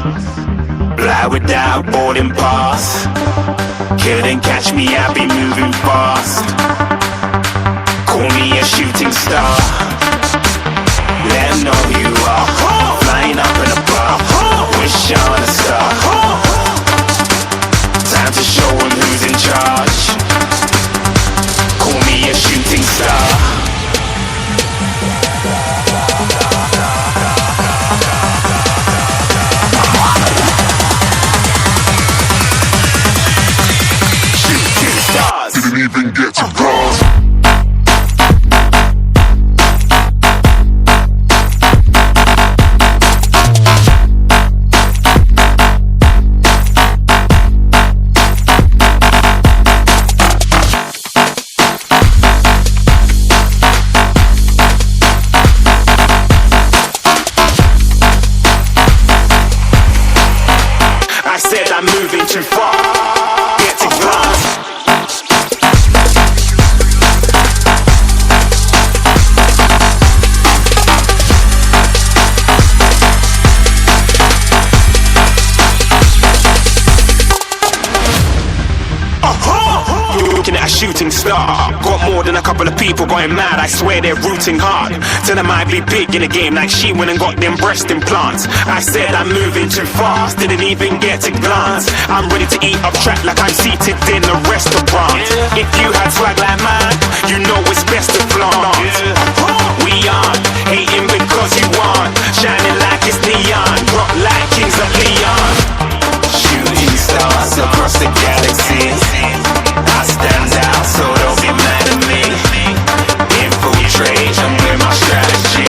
Fly without boarding pass. Couldn't catch me, I be moving fast. Call me a shooting star. Let 'em know who you are. Flying up in a bar. Wish on a star. Time to show 'em who's in charge. Call me a shooting star. Didn't even get to cross. I said I'm moving too far. Get to glass. Looking at a shooting star. Got more than a couple of people going mad, I swear they're rooting hard. Tell them I be big in the game like she went and got them breast implants. I said I'm moving too fast, didn't even get to glance. I'm ready to eat up track like I'm seated in a restaurant. If you had swag like mine, you know it's best to flaunt. We aren't hating because you aren't shining like it's neon. Rock like kings of Leon.